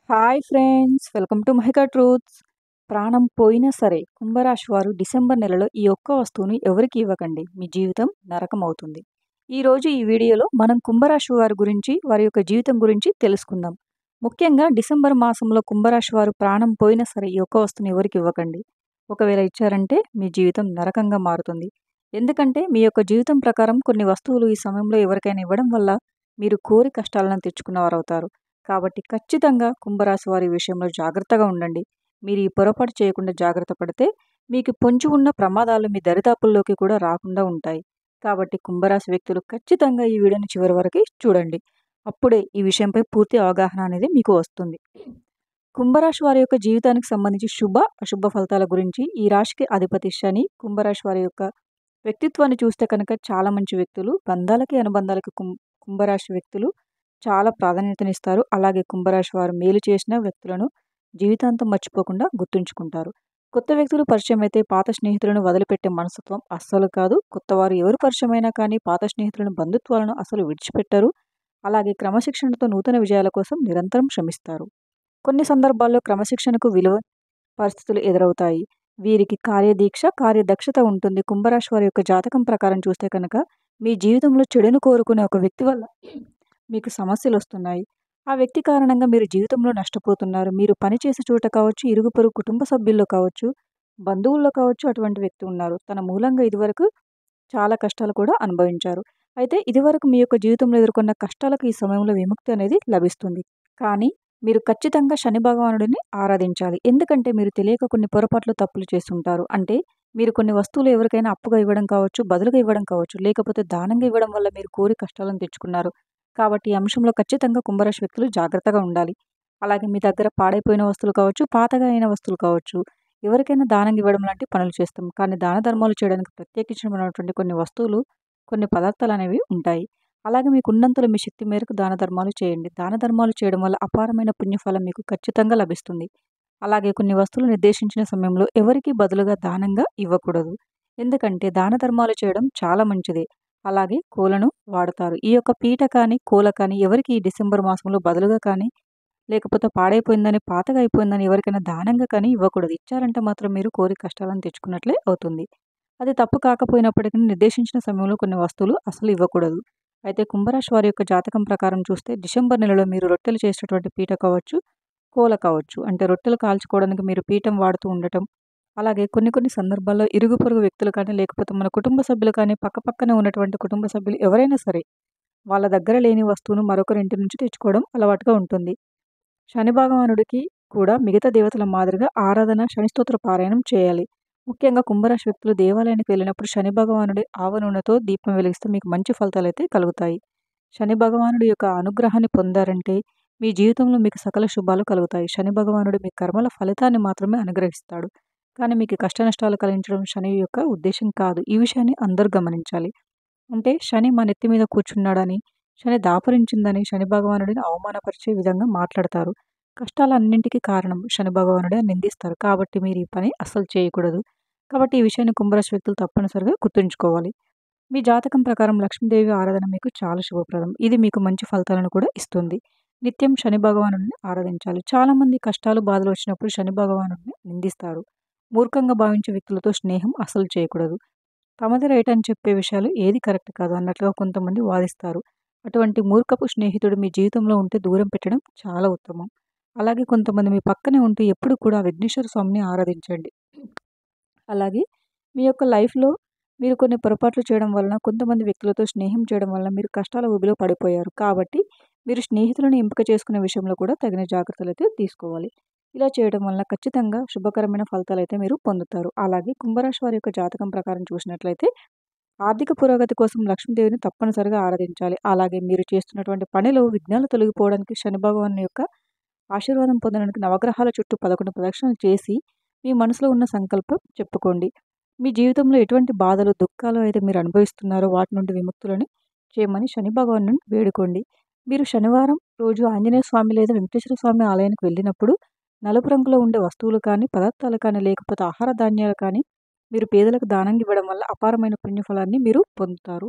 Hi friends, welcome to Mahika truths. ప్రాణం పోయినా సరే కుంభరాశి వారు డిసెంబర్ నెలలో ఈ ఒక్క వస్తువుని ఎవరికి ఇవ్వకండి, మీ జీవితం నరకం అవుతుంది. ఈరోజు ఈ వీడియోలో మనం కుంభరాశి వారి గురించి, వారి యొక్క జీవితం గురించి తెలుసుకుందాం. ముఖ్యంగా డిసెంబర్ మాసంలో కుంభరాశి వారు ప్రాణం పోయినా సరే ఈ ఒక్క వస్తువుని ఎవరికి ఇవ్వకండి. ఒకవేళ ఇచ్చారంటే మీ జీవితం నరకంగా మారుతుంది. ఎందుకంటే మీ యొక్క జీవితం ప్రకారం కొన్ని వస్తువులు ఈ సమయంలో ఎవరికైనా ఇవ్వడం వల్ల మీరు కోరి కష్టాలను తెచ్చుకున్నవారు అవుతారు. కాబట్టి ఖచ్చితంగా కుంభరాశి వారి విషయంలో జాగ్రత్తగా ఉండండి. మీరు ఈ పొరపాటు చేయకుండా జాగ్రత్త పడితే మీకు పొంచి ఉన్న ప్రమాదాలు మీ దరిదాపుల్లోకి కూడా రాకుండా ఉంటాయి. కాబట్టి కుంభరాశి వ్యక్తులు ఖచ్చితంగా ఈ వీడియోని చివరి వరకు చూడండి. అప్పుడే ఈ విషయంపై పూర్తి అవగాహన అనేది మీకు వస్తుంది. కుంభరాశి వారి యొక్క జీవితానికి సంబంధించి శుభ అశుభ ఫలితాల గురించి, ఈ రాశికి అధిపతి శని కుంభరాశి వారి యొక్క వ్యక్తిత్వాన్ని చూస్తే కనుక చాలా మంచి వ్యక్తులు, బంధాలకి అనుబంధాలకి కుంభరాశి వ్యక్తులు చాలా ప్రాధాన్యతనిస్తారు. అలాగే కుంభరాశి వారు మేలు చేసిన వ్యక్తులను జీవితాంతం మర్చిపోకుండా గుర్తుంచుకుంటారు. కొత్త వ్యక్తులు పరిచయం అయితే పాత స్నేహితులను వదిలిపెట్టే మనస్తత్వం అస్సలు కాదు. కొత్తవారు ఎవరు పరిచయమైనా కానీ పాత స్నేహితులను, బంధుత్వాలను అసలు విడిచిపెట్టరు. అలాగే క్రమశిక్షణతో నూతన విజయాల కోసం నిరంతరం శ్రమిస్తారు. కొన్ని సందర్భాల్లో క్రమశిక్షణకు విలువ పరిస్థితులు ఎదురవుతాయి. వీరికి కార్యదీక్ష, కార్యదక్షత ఉంటుంది. కుంభరాశి వారి యొక్క జాతకం ప్రకారం చూస్తే కనుక మీ జీవితంలో చెడును కోరుకునే ఒక వ్యక్తి వల్ల మీకు సమస్యలొస్తున్నాయి. ఆ వ్యక్తి కారణంగా మీరు జీవితంలో నష్టపోతున్నారు. మీరు పనిచేసే చోట కావచ్చు, ఇరుగు పొరుగు కుటుంబ సభ్యుల్లో కావచ్చు, బంధువుల్లో కావచ్చు, అటువంటి వ్యక్తి ఉన్నారు. తన మూలంగా ఇదివరకు చాలా కష్టాలు కూడా అనుభవించారు. అయితే ఇదివరకు మీ యొక్క జీవితంలో ఎదుర్కొన్న కష్టాలకు ఈ సమయంలో విముక్తి అనేది లభిస్తుంది. కానీ మీరు ఖచ్చితంగా శని భగవానుడిని ఆరాధించాలి. ఎందుకంటే మీరు తెలియక కొన్ని పొరపాట్లు, తప్పులు చేస్తుంటారు. అంటే మీరు కొన్ని వస్తువులు ఎవరికైనా అప్పుగా ఇవ్వడం కావచ్చు, బదులుగా ఇవ్వడం కావచ్చు, లేకపోతే దానంగా ఇవ్వడం వల్ల మీరు కోరి కష్టాలను తెచ్చుకున్నారు. కాబట్టి ఈ అంశంలో ఖచ్చితంగా కుంభరాశి వ్యక్తులు జాగ్రత్తగా ఉండాలి. అలాగే మీ దగ్గర పాడైపోయిన వస్తువులు కావచ్చు, పాతగా అయిన వస్తువులు కావచ్చు, ఎవరికైనా దానంగా ఇవ్వడం లాంటి పనులు చేస్తాం. కానీ దాన ధర్మాలు చేయడానికి ప్రత్యేకించినటువంటి కొన్ని వస్తువులు, కొన్ని పదార్థాలు అనేవి ఉంటాయి. అలాగే మీకు ఉన్నంతలో మీ శక్తి మేరకు దాన ధర్మాలు చేయండి. దాన ధర్మాలు చేయడం వల్ల అపారమైన పుణ్యఫలం మీకు ఖచ్చితంగా లభిస్తుంది. అలాగే కొన్ని వస్తువులు నిర్దేశించిన సమయంలో ఎవరికీ బదులుగా దానంగా ఇవ్వకూడదు. ఎందుకంటే దాన ధర్మాలు చేయడం చాలా మంచిది. అలాగే కోలను వాడతారు. ఈ యొక్క పీట కానీ, కోల కానీ ఎవరికి ఈ డిసెంబర్ మాసంలో బదులుగా కానీ, లేకపోతే పాడైపోయిందని, పాతగా అయిపోయిందని ఎవరికైనా దానంగా కానీ ఇవ్వకూడదు. ఇచ్చారంటే మాత్రం మీరు కోరి కష్టాలను తెచ్చుకున్నట్లే అవుతుంది. అది తప్పు కాకపోయినప్పటికీ నిర్దేశించిన సమయంలో కొన్ని వస్తువులు అసలు ఇవ్వకూడదు. అయితే కుంభరాశి వారి యొక్క జాతకం ప్రకారం చూస్తే డిసెంబర్ నెలలో మీరు రొట్టెలు చేసేటటువంటి పీట కావచ్చు, కోల కావచ్చు. అంటే రొట్టెలు కాల్చుకోవడానికి మీరు పీఠం వాడుతూ ఉండటం. అలాగే కొన్ని కొన్ని సందర్భాల్లో ఇరుగు పొరుగు వ్యక్తులు కానీ, లేకపోతే మన కుటుంబ సభ్యులు కానీ, పక్కపక్కనే ఉన్నటువంటి కుటుంబ సభ్యులు ఎవరైనా సరే, వాళ్ళ దగ్గర లేని వస్తువును మరొకరి ఇంటి నుంచి తెచ్చుకోవడం అలవాటుగా ఉంటుంది. శని భగవానుడికి కూడా మిగతా దేవతల మాదిరిగా ఆరాధన, శని స్తోత్ర పారాయణం చేయాలి. ముఖ్యంగా కుంభరాశి వ్యక్తులు దేవాలయానికి వెళ్ళినప్పుడు శని భగవానుడి ఆవ నూనెతో దీపం వెలిగిస్తే మీకు మంచి ఫలితాలైతే కలుగుతాయి. శని భగవానుడి యొక్క అనుగ్రహాన్ని పొందారంటే మీ జీవితంలో మీకు సకల శుభాలు కలుగుతాయి. శని భగవానుడు మీ కర్మల ఫలితాన్ని మాత్రమే అనుగ్రహిస్తాడు. కానీ మీకు కష్ట నష్టాలు కలిగించడం శని యొక్క ఉద్దేశం కాదు. ఈ విషయాన్ని అందరూ గమనించాలి. అంటే శని మా నెత్తి మీద కూర్చున్నాడని, శని దాపురించిందని శని భగవానుడిని అవమానపరిచే విధంగా మాట్లాడతారు. కష్టాలన్నింటికి కారణం శని భగవానుడే అని నిందిస్తారు. కాబట్టి మీరు ఈ పని అస్సలు చేయకూడదు. కాబట్టి ఈ విషయాన్ని కుంభరాశి వ్యక్తులు తప్పనిసరిగా గుర్తుంచుకోవాలి. మీ జాతకం ప్రకారం లక్ష్మీదేవి ఆరాధన మీకు చాలా శుభప్రదం. ఇది మీకు మంచి ఫలితాలను కూడా ఇస్తుంది. నిత్యం శని భగవానుడిని ఆరాధించాలి. చాలామంది కష్టాలు, బాధలు వచ్చినప్పుడు శని భగవానుడిని నిందిస్తారు. మూర్ఖంగా భావించే వ్యక్తులతో స్నేహం అస్సలు చేయకూడదు. తమది రైట్ అని చెప్పే విషయాలు ఏది కరెక్ట్ కాదు అన్నట్లుగా కొంతమంది వాదిస్తారు. అటువంటి మూర్ఖపు స్నేహితుడు మీ జీవితంలో ఉంటే దూరం పెట్టడం చాలా ఉత్తమం. అలాగే కొంతమంది మీ పక్కనే ఉంటూ ఎప్పుడు కూడా విఘ్నేశ్వర స్వామిని ఆరాధించండి. అలాగే మీ యొక్క లైఫ్‌లో మీరు కొన్ని పొరపాట్లు చేయడం వలన, కొంతమంది వ్యక్తులతో స్నేహం చేయడం వలన మీరు కష్టాల ఊబిలో పడిపోయారు. కాబట్టి మీరు స్నేహితులను ఎంపిక చేసుకునే విషయంలో కూడా తగిన జాగ్రత్తలైతే తీసుకోవాలి. ఇలా చేయడం వలన ఖచ్చితంగా శుభకరమైన ఫలితాలైతే మీరు పొందుతారు. అలాగే కుంభరాశి వారి యొక్క జాతకం ప్రకారం చూసినట్లయితే ఆర్థిక పురోగతి కోసం లక్ష్మీదేవిని తప్పనిసరిగా ఆరాధించాలి. అలాగే మీరు చేస్తున్నటువంటి పనిలో విఘ్నాలు తొలగిపోవడానికి శని భగవానుని యొక్క ఆశీర్వాదం పొందడానికి నవగ్రహాల చుట్టూ 11 ప్రదక్షిణలు చేసి మీ మనసులో ఉన్న సంకల్పం చెప్పుకోండి. మీ జీవితంలో ఎటువంటి బాధలు, దుఃఖాలు అయితే మీరు అనుభవిస్తున్నారో వాటి నుండి విముక్తులని చేయమని శని భగవానుని వేడుకోండి. మీరు శనివారం రోజు ఆంజనేయ స్వామి లేదా వెంకటేశ్వర స్వామి ఆలయానికి వెళ్ళినప్పుడు నలుపు రంగులో ఉండే వస్తువులు కానీ, పదార్థాలు కానీ, లేకపోతే ఆహార ధాన్యాలు కానీ మీరు పేదలకు దానంగా ఇవ్వడం వల్ల అపారమైన పుణ్యఫలాన్ని మీరు పొందుతారు.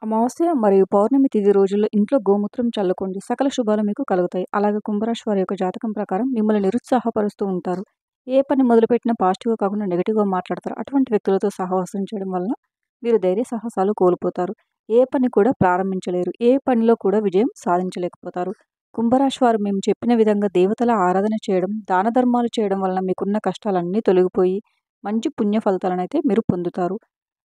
అమావాస్య మరియు పౌర్ణమి తిథి రోజుల్లో ఇంట్లో గోమూత్రం చల్లుకోండి. సకల శుభాలు మీకు కలుగుతాయి. అలాగే కుంభరాశి వారి యొక్క జాతకం ప్రకారం మిమ్మల్ని నిరుత్సాహపరుస్తూ ఉంటారు. ఏ పని మొదలుపెట్టినా పాజిటివ్‌గా కాకుండా నెగెటివ్‌గా మాట్లాడతారు. అటువంటి వ్యక్తులతో సహవాసం చేయడం వలన మీరు ధైర్య సాహసాలు కోల్పోతారు. ఏ పని కూడా ప్రారంభించలేరు. ఏ పనిలో కూడా విజయం సాధించలేకపోతారు. కుంభరాశి వారు మేము చెప్పిన విధంగా దేవతల ఆరాధన చేయడం, దాన ధర్మాలు చేయడం వలన మీకున్న కష్టాలన్నీ తొలగిపోయి మంచి పుణ్య ఫలితాలనైతే మీరు పొందుతారు.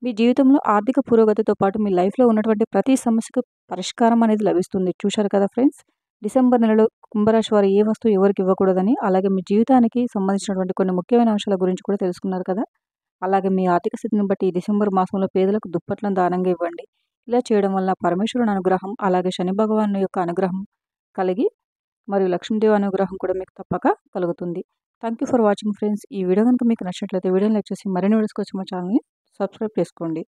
మీ జీవితంలో ఆర్థిక పురోగతితో పాటు మీ లైఫ్‌లో ఉన్నటువంటి ప్రతి సమస్యకు పరిష్కారం అనేది లభిస్తుంది. చూశారు కదా ఫ్రెండ్స్! డిసెంబర్ నెలలో కుంభరాశి వారు ఏ వస్తువు ఎవరికి ఇవ్వకూడదని, అలాగే మీ జీవితానికి సంబంధించినటువంటి కొన్ని ముఖ్యమైన అంశాల గురించి కూడా తెలుసుకున్నారు కదా! అలాగే మీ ఆర్థిక స్థితిని బట్టి ఈ డిసెంబర్ మాసంలో పేదలకు దుప్పట్లను దానంగా ఇవ్వండి. ఇలా చేయడం వల్ల పరమేశ్వరుని అనుగ్రహం, అలాగే శని భగవాను యొక్క అనుగ్రహం కలిగి మరియు లక్ష్మీదేవి అనుగ్రహం కూడా మీకు తప్పక కలుగుతుంది. Thank you for watching friends. ఈ వీడియో గనుక మీకు నచ్చినట్లయితే వీడియోని లైక్ చేసి మరిన్ని వీడియోస్ కోసం మా ఛానల్‌ని సబ్స్క్రైబ్ చేసుకోండి.